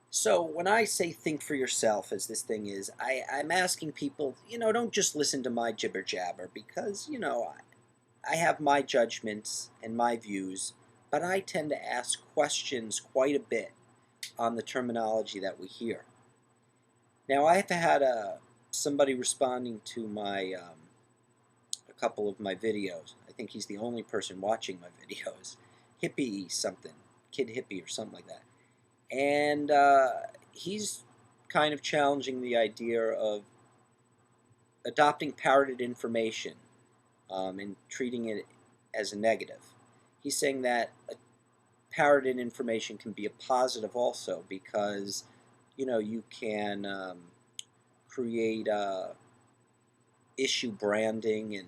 So when I say think for yourself, as this thing is, I'm asking people, don't just listen to my jibber jabber because, I have my judgments and my views, but I tend to ask questions quite a bit on the terminology that we hear. Now I've had somebody responding to a couple of my videos. I think he's the only person watching my videos. Hippie something, kid hippie or something like that. And he's kind of challenging the idea of adopting parroted information and treating it as a negative. He's saying that parroted information can be a positive also because you can create issue branding, and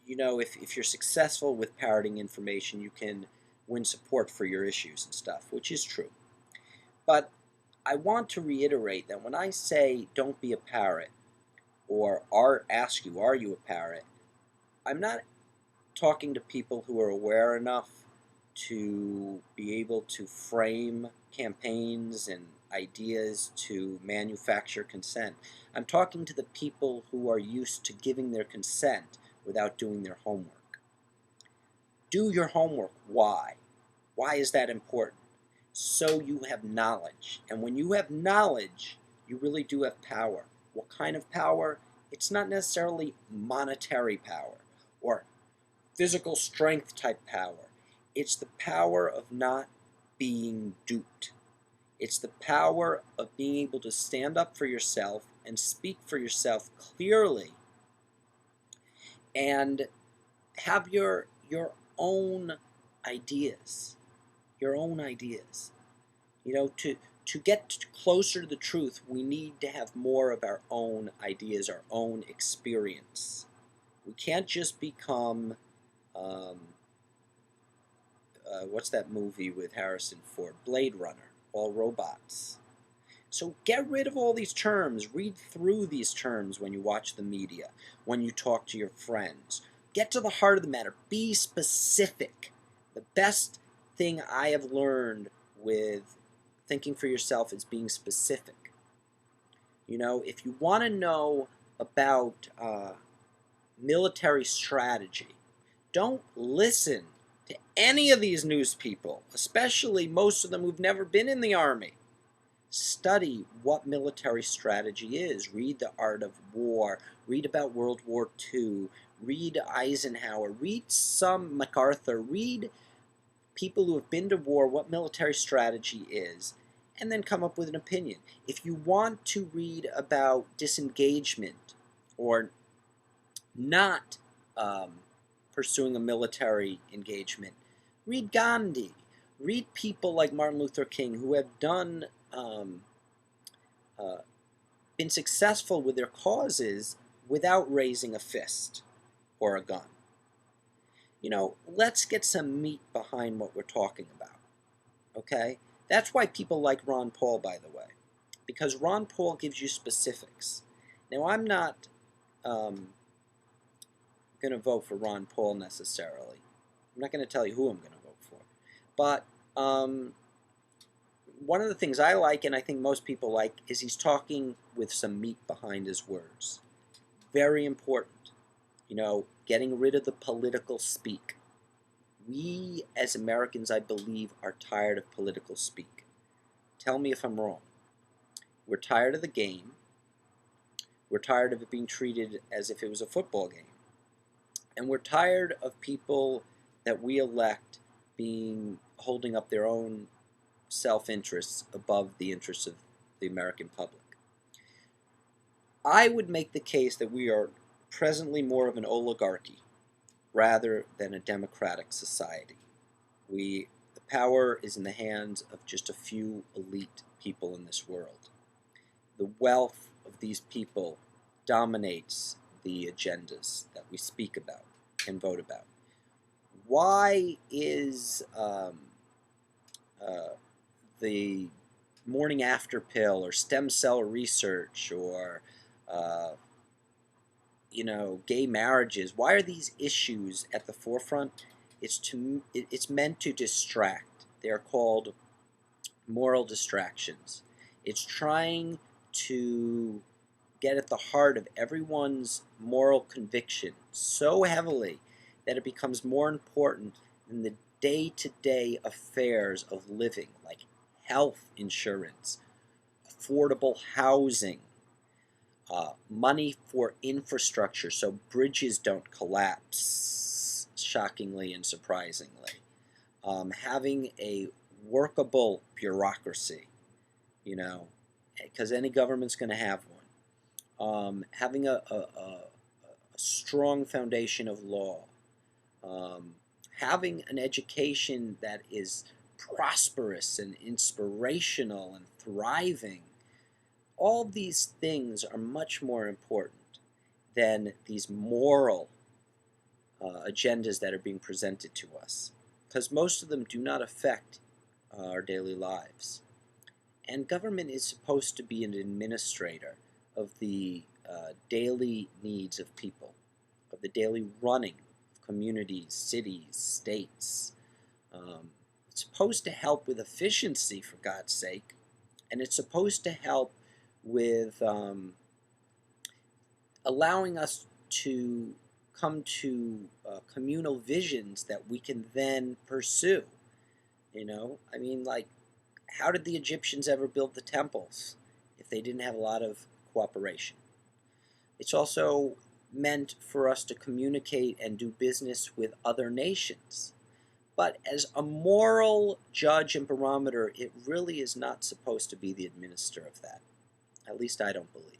if you're successful with parroting information, you can win support for your issues and stuff, which is true. But I want to reiterate that when I say don't be a parrot, or ask you, are you a parrot, I'm not talking to people who are aware enough to be able to frame campaigns and ideas to manufacture consent. I'm talking to the people who are used to giving their consent without doing their homework. Do your homework. Why? Why is that important? So you have knowledge. And when you have knowledge, you really do have power. What kind of power? It's not necessarily monetary power or physical strength type power. It's the power of not being duped. It's the power of being able to stand up for yourself and speak for yourself clearly and have your own ideas. Your own ideas. To get closer to the truth, we need to have more of our own ideas, our own experience. We can't just become, um, what's that movie with Harrison Ford? Blade Runner, all robots. So get rid of all these terms. Read through these terms when you watch the media, when you talk to your friends. Get to the heart of the matter. Be specific. The best thing I have learned with thinking for yourself is being specific. If you want to know about military strategy, don't listen to any of these news people, especially most of them who've never been in the Army. Study what military strategy is. Read The Art of War. Read about World War II. Read Eisenhower. Read some MacArthur. Read people who have been to war, what military strategy is, and then come up with an opinion. If you want to read about disengagement or not pursuing a military engagement, read Gandhi. Read people like Martin Luther King who have uh, been successful with their causes without raising a fist or a gun. Let's get some meat behind what we're talking about. Okay? That's why people like Ron Paul, by the way, because Ron Paul gives you specifics. Now, I'm not going to vote for Ron Paul necessarily. I'm not going to tell you who I'm going to vote for. But one of the things I like, and I think most people like, is he's talking with some meat behind his words. Very important. Getting rid of the political speak. We, as Americans, I believe, are tired of political speak. Tell me if I'm wrong. We're tired of the game. We're tired of it being treated as if it was a football game. And we're tired of people that we elect being holding up their own self-interests above the interests of the American public. I would make the case that we are presently more of an oligarchy rather than a democratic society. The power is in the hands of just a few elite people in this world. The wealth of these people dominates the agendas that we speak about and vote about. Why is the morning after pill or stem cell research or uh, gay marriages? Why are these issues at the forefront? It's meant to distract. They are called moral distractions. It's trying to get at the heart of everyone's moral conviction so heavily that it becomes more important than the day-to-day affairs of living, like health insurance, affordable housing, money for infrastructure so bridges don't collapse, shockingly and surprisingly, having a workable bureaucracy, you know, because any government's going to have one. Having a strong foundation of law, having an education that is prosperous and inspirational and thriving. All these things are much more important than these moral agendas that are being presented to us, because most of them do not affect our daily lives. And government is supposed to be an administrator of the daily needs of people, of the daily running of communities, cities, states. It's supposed to help with efficiency, for God's sake, and it's supposed to help with allowing us to come to communal visions that we can then pursue. I mean, like, how did the Egyptians ever build the temples if they didn't have a lot of cooperation? It's also meant for us to communicate and do business with other nations. But as a moral judge and barometer, it really is not supposed to be the administrator of that. At least I don't believe.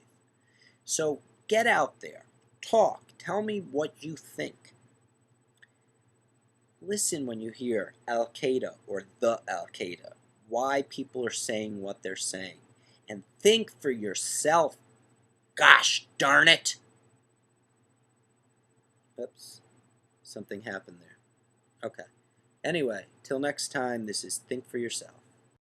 So get out there, talk, tell me what you think. Listen when you hear Al Qaeda or the Al Qaeda, why people are saying what they're saying, and think for yourself. Gosh darn it! Oops, something happened there. Okay. Anyway, till next time, this is Think for Yourself.